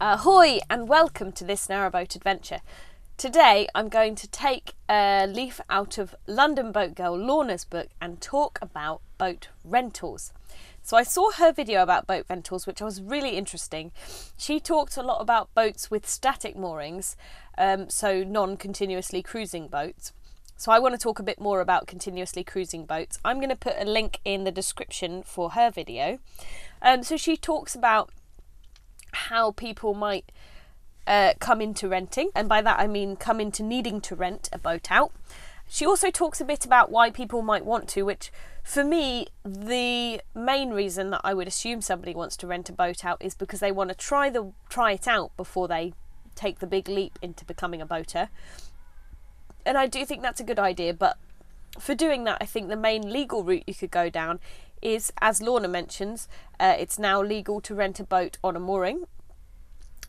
Ahoy and welcome to This Narrowboat Adventure. Today I'm going to take a leaf out of London boat girl Lorna's book and talk about boat rentals. So I saw her video about boat rentals, which was really interesting. She talked a lot about boats with static moorings, so non-continuously cruising boats. So I want to talk a bit more about continuously cruising boats. I'm going to put a link in the description for her video. So she talks about how people might come into renting, and by that I mean come into needing to rent a boat out. She also talks a bit about why people might want to, which for me the main reason that I would assume somebody wants to rent a boat out is because they want to try it out before they take the big leap into becoming a boater. And I do think that's a good idea, but for doing that I think the main legal route you could go down is, as Lorna mentions, it's now legal to rent a boat on a mooring,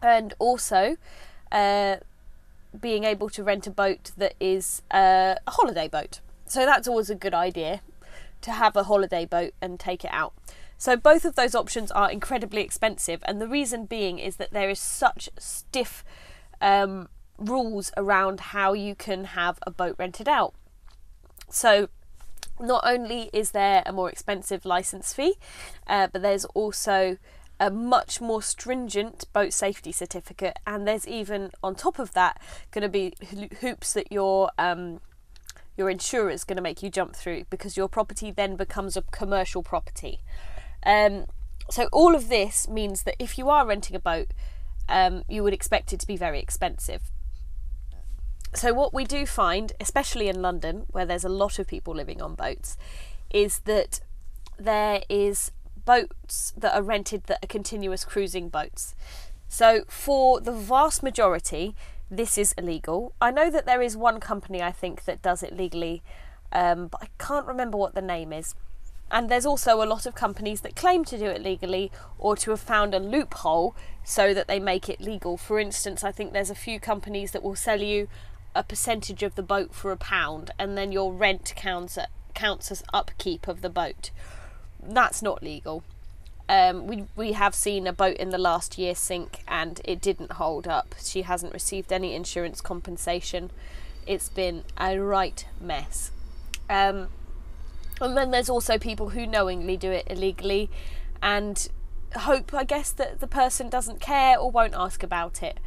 and also being able to rent a boat that is a holiday boat. So that's always a good idea, to have a holiday boat and take it out. So both of those options are incredibly expensive, and the reason being is that there is such stiff rules around how you can have a boat rented out. So not only is there a more expensive licence fee, but there's also a much more stringent boat safety certificate, and there's even on top of that going to be hoops that your insurer is going to make you jump through, because your property then becomes a commercial property. So all of this means that if you are renting a boat, you would expect it to be very expensive. So what we do find, especially in London, where there's a lot of people living on boats, is that there is boats that are rented that are continuous cruising boats. So for the vast majority, this is illegal. I know that there is one company, I think, that does it legally, but I can't remember what the name is. And there's also a lot of companies that claim to do it legally, or to have found a loophole so that they make it legal. For instance, I think there's a few companies that will sell you a percentage of the boat for £1, and then your rent counts as upkeep of the boat. That's not legal. We have seen a boat in the last year sink, and it didn't hold up. She hasn't received any insurance compensation. It's been a right mess. And then there's also people who knowingly do it illegally and hope, I guess, that the person doesn't care or won't ask about it.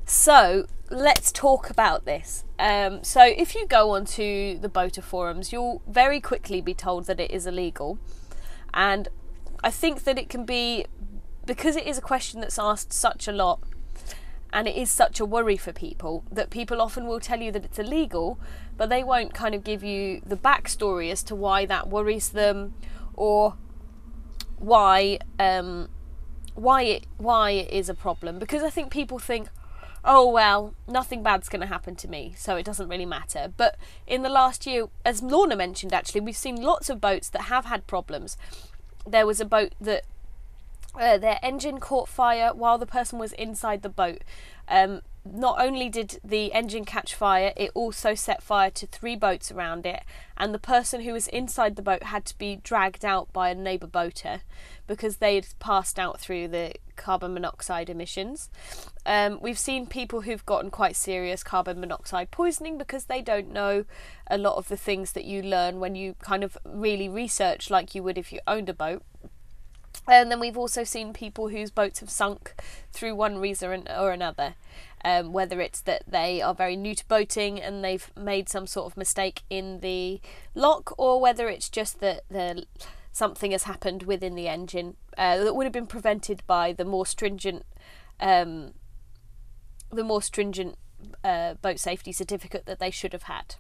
So let's talk about this. So if you go onto the boater forums, you'll very quickly be told that it is illegal. And I think that it can be, because it is a question that's asked such a lot, and it is such a worry for people, that people often will tell you that it's illegal, but they won't kind of give you the backstory as to why that worries them, or why it is a problem. Because I think people think, oh well, nothing bad's going to happen to me, so it doesn't really matter. But in the last year, as Lorna mentioned, actually, we've seen lots of boats that have had problems. There was a boat that their engine caught fire while the person was inside the boat. Not only did the engine catch fire, it also set fire to 3 boats around it, and the person who was inside the boat had to be dragged out by a neighbour boater because they'd passed out through the carbon monoxide emissions. We've seen people who've gotten quite serious carbon monoxide poisoning because they don't know a lot of the things that you learn when you kind of really research like you would if you owned a boat. And then we've also seen people whose boats have sunk through one reason or another, whether it's that they are very new to boating and they've made some sort of mistake in the lock, or whether it's just that something has happened within the engine that would have been prevented by the more stringent boat safety certificate that they should have had.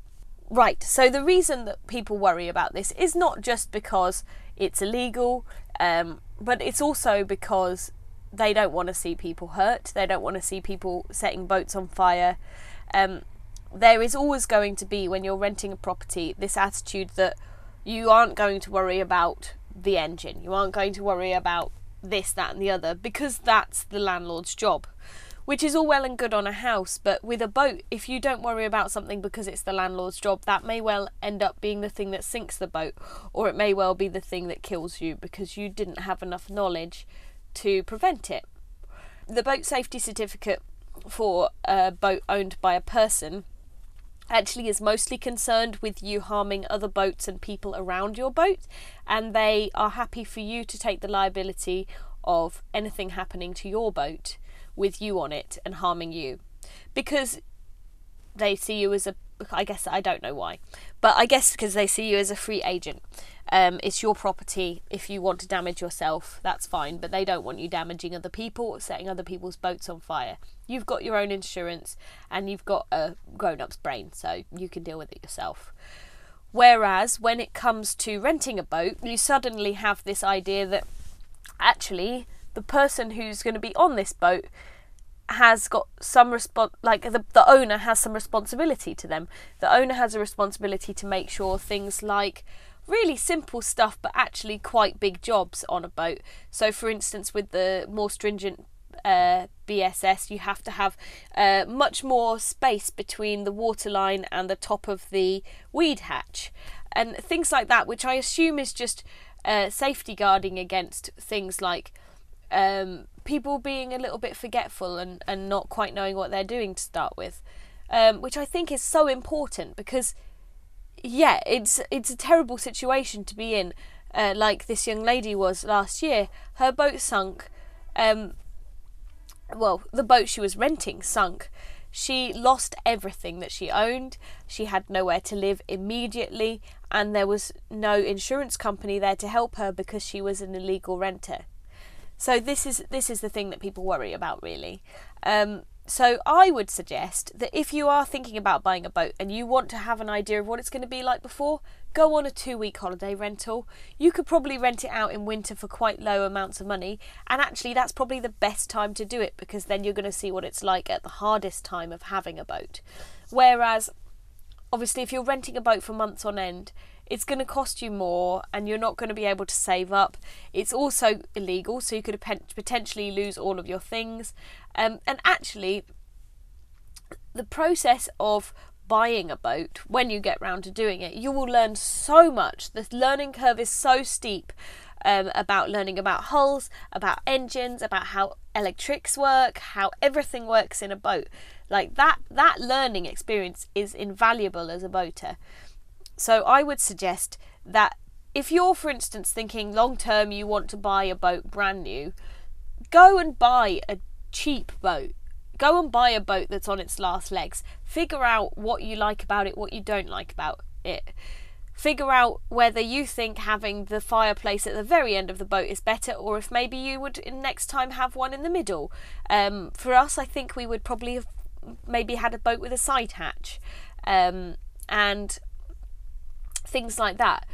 Right, so the reason that people worry about this is not just because it's illegal, but it's also because they don't want to see people hurt. They don't want to see people setting boats on fire. There is always going to be, when you're renting a property, this attitude that you aren't going to worry about the engine. You aren't going to worry about this, that and the other, because that's the landlord's job. Which is all well and good on a house, but with a boat, if you don't worry about something because it's the landlord's job, that may well end up being the thing that sinks the boat, or it may well be the thing that kills you because you didn't have enough knowledge to prevent it. The boat safety certificate for a boat owned by a person actually is mostly concerned with you harming other boats and people around your boat, and they are happy for you to take the liability of anything happening to your boat with you on it and harming you, because they see you as I don't know why, but I guess because they see you as a free agent. It's your property. If you want to damage yourself, that's fine, but they don't want you damaging other people or setting other people's boats on fire. You've got your own insurance and you've got a grown-up's brain, so you can deal with it yourself. Whereas when it comes to renting a boat, you suddenly have this idea that actually the person who's going to be on this boat has got some the owner has some responsibility to them. The owner has a responsibility to make sure things like really simple stuff but actually quite big jobs on a boat. So for instance, with the more stringent BSS, you have to have much more space between the waterline and the top of the weed hatch and things like that, which I assume is just safety guarding against things like people being a little bit forgetful and not quite knowing what they're doing to start with, which I think is so important, because yeah, it's a terrible situation to be in, like this young lady was last year. Her boat sunk. Well, the boat she was renting sunk. She lost everything that she owned. She had nowhere to live immediately, and there was no insurance company there to help her because she was an illegal renter. So this is the thing that people worry about, really. So I would suggest that if you are thinking about buying a boat and you want to have an idea of what it's going to be like before, go on a 2-week holiday rental. You could probably rent it out in winter for quite low amounts of money, and actually that's probably the best time to do it, because then you're going to see what it's like at the hardest time of having a boat. Whereas obviously if you're renting a boat for months on end, it's going to cost you more and you're not going to be able to save up. It's also illegal, so you could potentially lose all of your things. And actually, the process of buying a boat, when you get round to doing it, you will learn so much. The learning curve is so steep, about learning about hulls, about engines, about how electrics work, how everything works in a boat. Like that learning experience is invaluable as a boater. So I would suggest that if you're, for instance, thinking long term you want to buy a boat brand new, go and buy a cheap boat. Go and buy a boat that's on its last legs. Figure out what you like about it, what you don't like about it. Figure out whether you think having the fireplace at the very end of the boat is better, or if maybe you would next time have one in the middle. For us, I think we would probably have maybe had a boat with a side hatch, and things like that.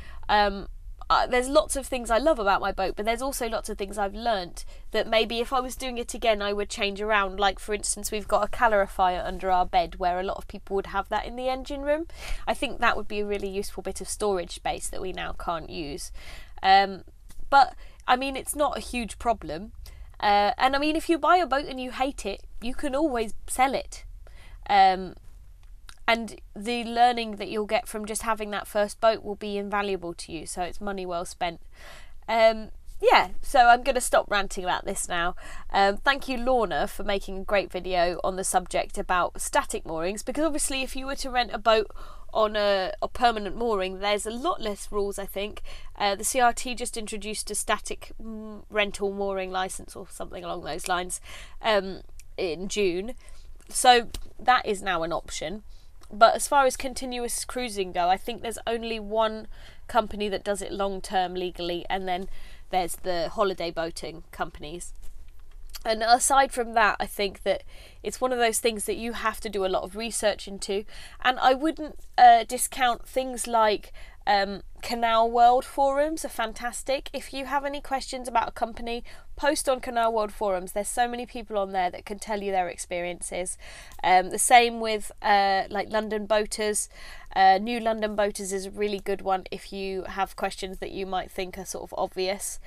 There's lots of things I love about my boat, but there's also lots of things I've learnt that maybe if I was doing it again I would change around. Like for instance, we've got a calorifier under our bed, where a lot of people would have that in the engine room. I think that would be a really useful bit of storage space that we now can't use. But I mean, it's not a huge problem. And I mean, if you buy a boat and you hate it, you can always sell it. And the learning that you'll get from just having that first boat will be invaluable to you, so it's money well spent. Yeah, so I'm going to stop ranting about this now. Thank you, Lorna, for making a great video on the subject about static moorings, because obviously if you were to rent a boat on a permanent mooring, there's a lot less rules, I think. The CRT just introduced a static rental mooring licence or something along those lines in June, so that is now an option. But as far as continuous cruising go, I think there's only one company that does it long term legally, and then there's the holiday boating companies. And aside from that, I think that it's one of those things that you have to do a lot of research into. And I wouldn't discount things like Canal World forums are fantastic. If you have any questions about a company, post on Canal World forums. There's so many people on there that can tell you their experiences. The same with like London Boaters. New London Boaters is a really good one if you have questions that you might think are sort of obvious.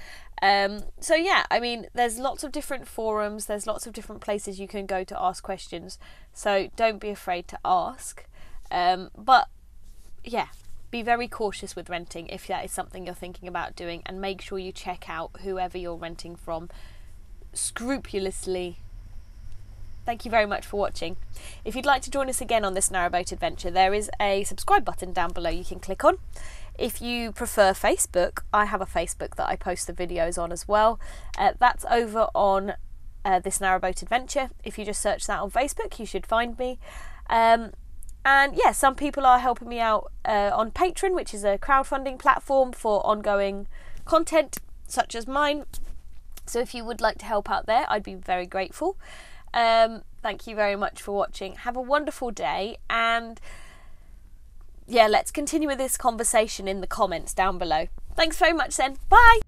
So yeah, I mean, there's lots of different forums, there's lots of different places you can go to ask questions, so don't be afraid to ask. But yeah, be very cautious with renting if that is something you're thinking about doing, and make sure you check out whoever you're renting from scrupulously Thank you very much for watching. If you'd like to join us again on this Narrowboat Adventure, there is a subscribe button down below you can click on. If you prefer Facebook, I have a Facebook that I post the videos on as well. That's over on This Narrowboat Adventure. If you just search that on Facebook, you should find me. And yeah, some people are helping me out on Patreon, which is a crowdfunding platform for ongoing content such as mine. So if you would like to help out there, I'd be very grateful. Thank you very much for watching. Have a wonderful day, and yeah, let's continue with this conversation in the comments down below. Thanks very much then. Bye!